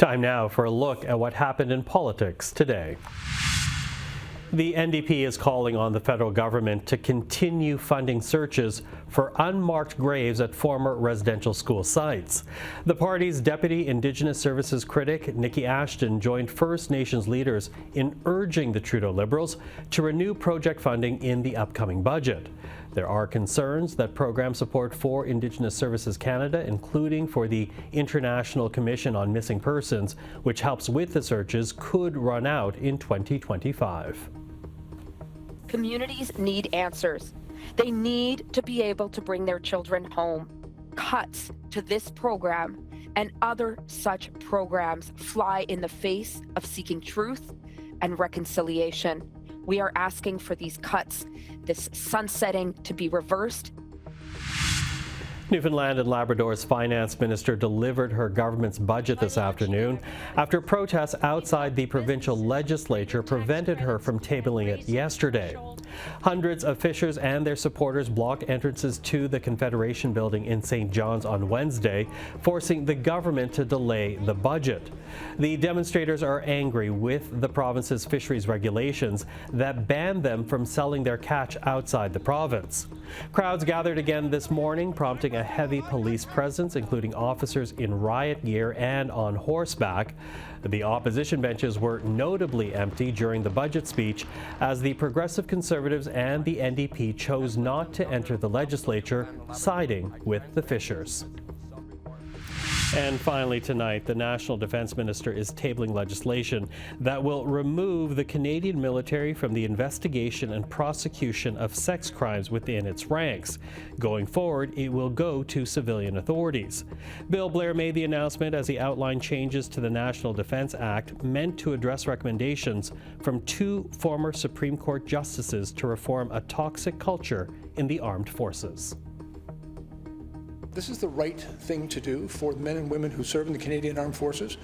Time now for a look at what happened in politics today. The NDP is calling on the federal government to continue funding searches for unmarked graves at former residential school sites. The party's Deputy Indigenous Services critic, Nikki Ashton, joined First Nations leaders in urging the Trudeau Liberals to renew project funding in the upcoming budget. There are concerns that program support for Indigenous Services Canada, including for the International Commission on Missing Persons, which helps with the searches, could run out in 2025. Communities need answers. They need to be able to bring their children home. Cuts to this program and other such programs fly in the face of seeking truth and reconciliation. We are asking for these cuts, this sunsetting, to be reversed. Newfoundland and Labrador's finance minister delivered her government's budget this afternoon after protests outside the provincial legislature prevented her from tabling it yesterday. Hundreds of fishers and their supporters blocked entrances to the Confederation building in St. John's on Wednesday, forcing the government to delay the budget. The demonstrators are angry with the province's fisheries regulations that ban them from selling their catch outside the province. Crowds gathered again this morning, prompting a heavy police presence, including officers in riot gear and on horseback. The opposition benches were notably empty during the budget speech as the Progressive Conservatives and the NDP chose not to enter the legislature, siding with the fishers. And finally tonight, the National Defence Minister is tabling legislation that will remove the Canadian military from the investigation and prosecution of sex crimes within its ranks. Going forward, it will go to civilian authorities. Bill Blair made the announcement as he outlined changes to the National Defence Act meant to address recommendations from two former Supreme Court justices to reform a toxic culture in the armed forces. This is the right thing to do for the men and women who serve in the Canadian Armed Forces.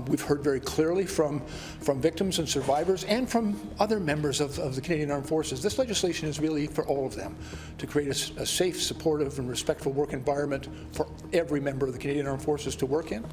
We've heard very clearly from victims and survivors and from other members of the Canadian Armed Forces. This legislation is really for all of them, to create a safe, supportive and respectful work environment for every member of the Canadian Armed Forces to work in.